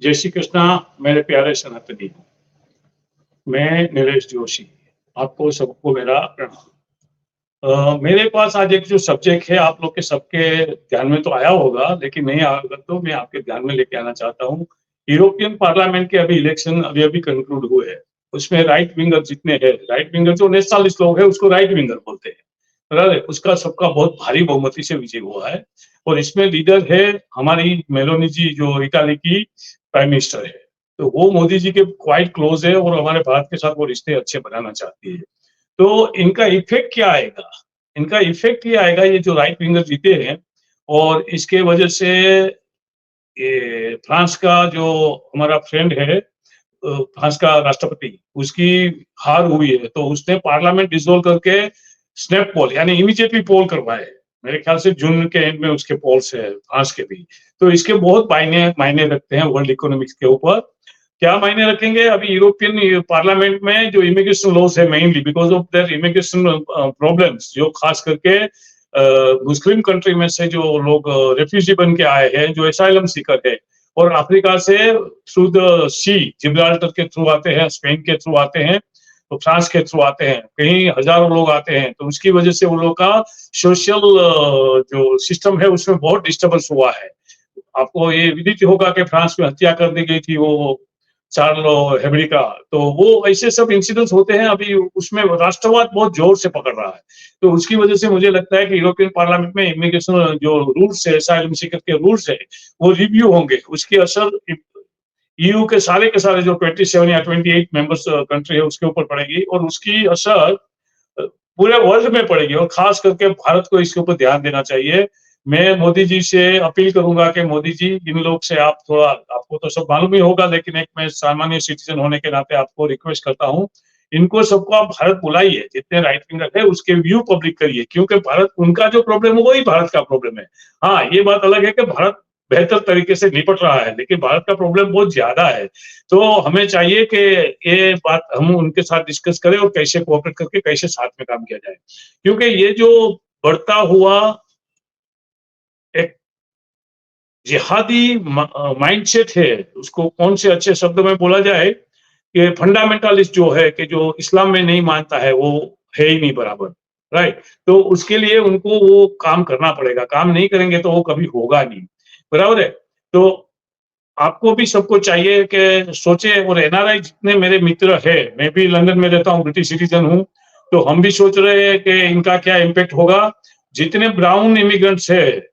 जय श्री कृष्णा मेरे प्यारे सनातनी। मैं नीलेश जोशी, आपको सबको मेरा प्रणाम। मेरे पास आज एक जो सब्जेक्ट है आप लोग के सबके ध्यान में तो आया होगा, लेकिन नहीं आया होगा तो मैं आपके ध्यान में लेके आना चाहता हूँ। यूरोपियन पार्लियामेंट के अभी इलेक्शन अभी कंक्लूड हुए हैं। उसमें राइट विंगर जितने हैं, राइट विंगर जो नेशनलिस्ट लोग हैं उसको राइट विंगर बोलते हैं, बराबर है? उसका सबका बहुत भारी बहुमति से विजय हुआ है और इसमें लीडर है हमारी मेलोनी जी जो इटाली की प्राइम मिनिस्टर है। तो वो मोदी जी के क्वाइट क्लोज है और हमारे भारत के साथ वो रिश्ते अच्छे बनाना चाहती है। तो इनका इफेक्ट क्या आएगा? इनका इफेक्ट ये आएगा, ये जो राइट विंगर जीते हैं और इसके वजह से ये फ्रांस का जो हमारा फ्रेंड है, फ्रांस का राष्ट्रपति, उसकी हार हुई है तो उसने पार्लियामेंट डिसॉल्व करके स्नैप पोल यानी इमीडिएटली पोल करवाए। मेरे ख्याल से जून के एंड में उसके पोल्स है फ्रांस के भी। तो इसके बहुत मायने मायने रखते हैं वर्ल्ड इकोनॉमिक्स के ऊपर। क्या मायने रखेंगे? अभी यूरोपियन पार्लियामेंट में जो इमिग्रेशन लॉज है, mainly because of their immigration problems, जो खास करके मुस्लिम कंट्री में से जो लोग रेफ्यूजी बन के आए हैं, जो एसाइलम सीकर है और अफ्रीका से थ्रू द सी जिब्राल्टर के थ्रू आते हैं, स्पेन के थ्रू आते हैं, तो फ्रांस के थ्रू आते हैं, कहीं हजारों लोग आते हैं। तो उसकी वजह से उन लोगों का सोशल जो सिस्टम है उसमें बहुत डिस्टर्बेंस हुआ है। आपको ये विदित होगा कि फ्रांस में हत्या कर दी गई थी वो चार्लो हेब्री का। तो वो ऐसे सब इंसिडेंट्स होते हैं, अभी उसमें राष्ट्रवाद बहुत जोर से पकड़ रहा है। तो उसकी वजह से मुझे लगता है कि यूरोपियन पार्लियामेंट में इमिग्रेशन जो रूल्स है, असाइलम सीकर के रूल्स है, वो रिव्यू होंगे। उसकी असर ईयू के सारे जो 27 या 28 मेंबर्स कंट्री है उसके ऊपर पड़ेगी और उसकी असर पूरे वर्ल्ड में पड़ेगी और खास करके भारत को इसके ऊपर ध्यान देना चाहिए। मैं मोदी जी से अपील करूंगा कि मोदी जी, इन लोग से आप थोड़ा, आपको तो सब मालूम ही होगा, लेकिन एक मैं सामान्य सिटीजन होने के नाते आपको रिक्वेस्ट करता हूँ, इनको सबको आप भारत बुलाइए, जितने राइट विंगर है उसके व्यू पब्लिक करिए, क्योंकि भारत, उनका जो प्रॉब्लम है वही भारत का प्रॉब्लम है। हाँ, ये बात अलग है कि भारत बेहतर तरीके से निपट रहा है, लेकिन भारत का प्रॉब्लम बहुत ज्यादा है। तो हमें चाहिए कि ये बात हम उनके साथ डिस्कस करें और कैसे कोऑपरेट करके कैसे साथ में काम किया जाए, क्योंकि ये जो बढ़ता हुआ एक जिहादी माइंडसेट है, उसको कौन से अच्छे शब्द में बोला जाए कि फंडामेंटलिस्ट जो है, कि जो इस्लाम में नहीं मानता है, वो है ही नहीं बराबर, राइट? तो उसके लिए उनको वो काम करना पड़ेगा, काम नहीं करेंगे तो वो कभी होगा नहीं, बराबर है? तो आपको भी सबको चाहिए कि सोचे, और एनआरआई जितने मेरे मित्र है, मैं भी लंदन में रहता हूँ, ब्रिटिश सिटीजन हूँ, तो हम भी सोच रहे हैं कि इनका क्या इम्पैक्ट होगा। जितने ब्राउन इमिग्रेंट्स है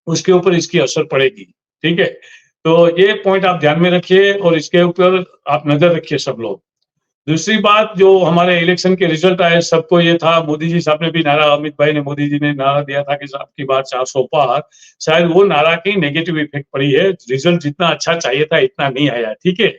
उसके ऊपर इसकी असर पड़ेगी, ठीक है? तो ये पॉइंट आप ध्यान में रखिए और इसके ऊपर आप नजर रखिए सब लोग। दूसरी बात, जो हमारे इलेक्शन के रिजल्ट आए, सबको ये था, मोदी जी साहब ने भी नारा, अमित भाई ने, मोदी जी ने नारा दिया था कि आपकी बात 400 पार। शायद वो नारा की नेगेटिव इफेक्ट पड़ी है, रिजल्ट जितना अच्छा चाहिए था इतना नहीं आया, ठीक है?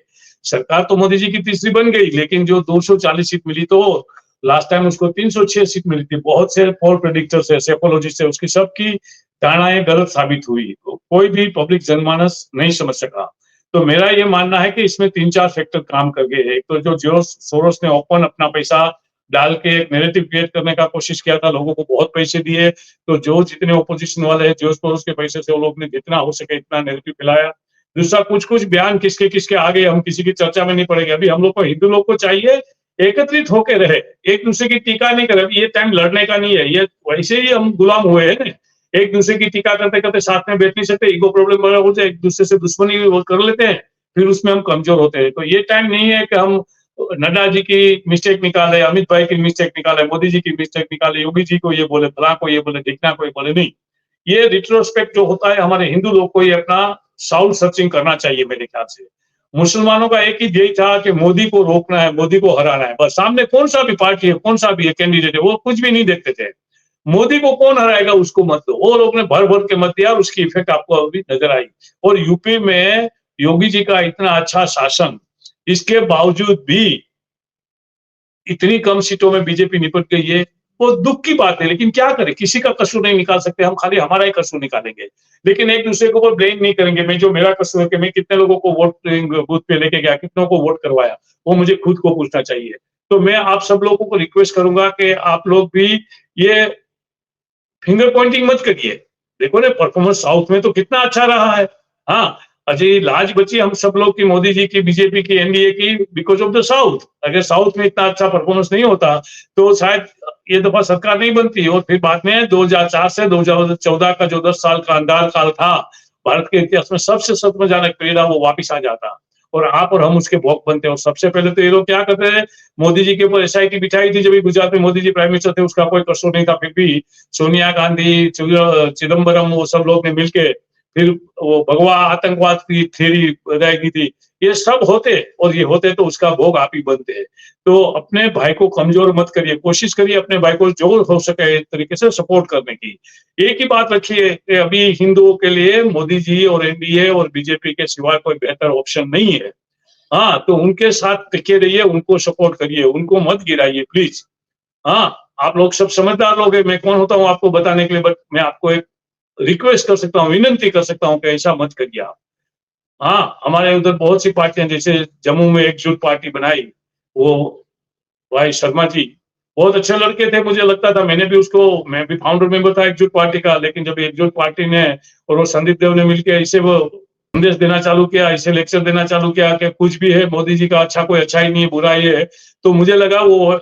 सरकार तो मोदी जी की तीसरी बन गई, लेकिन जो 240 सीट मिली, तो लास्ट टाइम उसको 306 सीट मिली थी। बहुत से पोल प्रेडिक्टर्स है, सेफोलॉजिस्ट है, उसकी सबकी धारणाएं गलत साबित हुई, तो कोई भी पब्लिक जनमानस नहीं समझ सका। तो मेरा ये मानना है कि इसमें 3-4 फैक्टर काम कर गए। एक तो जो जोर्ज सोरोस ने ओपन अपना पैसा डाल के एक नैरेटिव क्रिएट करने का कोशिश किया था, लोगों को बहुत पैसे दिए, तो जो जितने ओपोजिशन वाले हैं, जोर्ज सोरोस के पैसे से वो लोग ने जितना हो सके इतना नैरेटिव फैलाया। दूसरा, कुछ कुछ बयान किसके किसके आ गए, हम किसी की चर्चा में नहीं पड़ेंगे। अभी हम लोग को, हिंदू लोग को चाहिए एकत्रित होकर रहे, एक दूसरे की टीका नहीं करे। ये टाइम लड़ने का नहीं है, ये वैसे ही हम गुलाम हुए हैं ना, एक दूसरे की टीका करते करते साथ में बैठ नहीं सकते, ईगो प्रॉब्लम वगैरह हो जाए, एक दूसरे से दुश्मनी कर लेते हैं, फिर उसमें हम कमजोर होते हैं। तो ये टाइम नहीं है कि हम नड्डा जी की मिस्टेक निकाले, अमित भाई की मिस्टेक निकाले, मोदी जी की मिस्टेक निकाले, योगी जी को ये बोले, फला को ये बोले, ढिकना को ये बोले, नहीं। ये रिट्रोस्पेक्ट जो होता है, हमारे हिंदू लोग को ये अपना साउल सर्चिंग करना चाहिए मेरे ख्याल से। मुसलमानों का एक ही ध्येय था कि मोदी को रोकना है, मोदी को हराना है, बस। सामने कौन सा भी पार्टी है, कौन सा भी कैंडिडेट है, वो कुछ भी नहीं देखते थे। मोदी को कौन हराएगा उसको मत दो, वो लोग ने भर भर के मत दिया, उसकी इफेक्ट आपको अभी नजर आई। और यूपी में योगी जी का इतना अच्छा शासन, इसके बावजूद भी इतनी कम सीटों में बीजेपी निपट गई है, वो दुख की बात है। लेकिन क्या करें, किसी का कसूर नहीं निकाल सकते, हम खाली हमारा ही कसूर निकालेंगे, लेकिन एक दूसरे के ऊपर ब्लेम नहीं करेंगे। मैं, जो मेरा कसूर है कि मैं कितने लोगों को वोट बूथ पे लेके गया, कितनों को वोट करवाया, वो मुझे खुद को पूछना चाहिए। तो मैं आप सब लोगों को रिक्वेस्ट करूंगा कि आप लोग भी ये फिंगर पॉइंटिंग मत करिए। देखो ना, परफॉर्मेंस साउथ में तो कितना अच्छा रहा है। हाँ, अजय लाज बची हम सब लोग की, मोदी जी की, बीजेपी की, एनडीए की, बिकॉज ऑफ द साउथ। अगर साउथ में इतना अच्छा परफॉर्मेंस नहीं होता तो शायद ये दफा सरकार नहीं बनती, और फिर बाद में 2004 से 2014 का जो 10 साल का अंधार काल था भारत के इतिहास में सबसे शर्मजनक पीरियड, वो वापिस आ जाता और आप और हम उसके भोग बनते। और सबसे पहले तो ये लोग क्या करते हैं, मोदी जी के ऊपर एसआईटी बिठाई थी जब गुजरात में मोदी जी प्राइम मिनिस्टर थे, उसका कोई कसूर नहीं था, फिर भी सोनिया गांधी, चिदम्बरम, वो सब लोग ने मिलके फिर वो भगवा आतंकवाद की थ्योरी बनाई थी। ये सब होते, और ये होते तो उसका भोग आप ही बनते। तो अपने भाई को कमजोर मत करिए, कोशिश करिए अपने भाई को जो हो सके एक तरीके से सपोर्ट करने की। एक ही बात रखिए कि अभी हिंदुओं के लिए मोदी जी और एनडीए और बीजेपी के सिवा कोई बेहतर ऑप्शन नहीं है। हाँ, तो उनके साथ टिके रहिए, उनको सपोर्ट करिए, उनको मत गिराइए प्लीज। हाँ, आप लोग सब समझदार लोग हैं, मैं कौन होता हूँ आपको बताने के लिए, बट मैं आपको एक रिक्वेस्ट कर सकता हूँ, विनंती कर सकता हूँ कि ऐसा मत करिए आप। हाँ, हमारे उधर बहुत सी पार्टियां, जैसे जम्मू में एकजुट पार्टी बनाई, वो भाई शर्मा जी बहुत अच्छे लड़के थे, मुझे लगता था, मैं भी फाउंडर मेंबर था एकजुट पार्टी का, लेकिन जब एकजुट पार्टी ने और वो संदीप देव ने मिलकर इसे वो संदेश देना चालू किया, इसे लेक्चर देना चालू किया कि कुछ भी है मोदी जी का अच्छा, कोई अच्छा ही नहीं है, बुरा ही है, तो मुझे लगा वो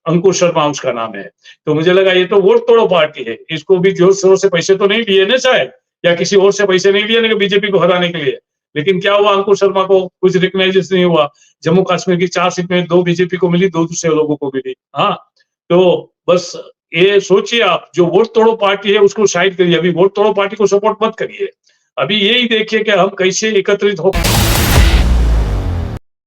अंकुश शर्मा उसका नाम है, तो मुझे लगा ये तो वोट तोड़ो पार्टी है, इसको भी जोर शोर से पैसे तो नहीं लिए ना शायद, या किसी और से पैसे नहीं लिए ना बीजेपी को हराने के लिए। लेकिन क्या हुआ, अंकुश शर्मा को कुछ रिकग्नाइजेशन नहीं हुआ। जम्मू कश्मीर की 4 सीट में 2 बीजेपी को मिली, 2 दूसरे लोगों को मिली। हाँ, तो बस ये सोचिए आप, जो वोट तोड़ो पार्टी है उसको साइड करिए, अभी वोट तोड़ो पार्टी को सपोर्ट मत करिए। अभी यही देखिए कि हम कैसे एकत्रित हो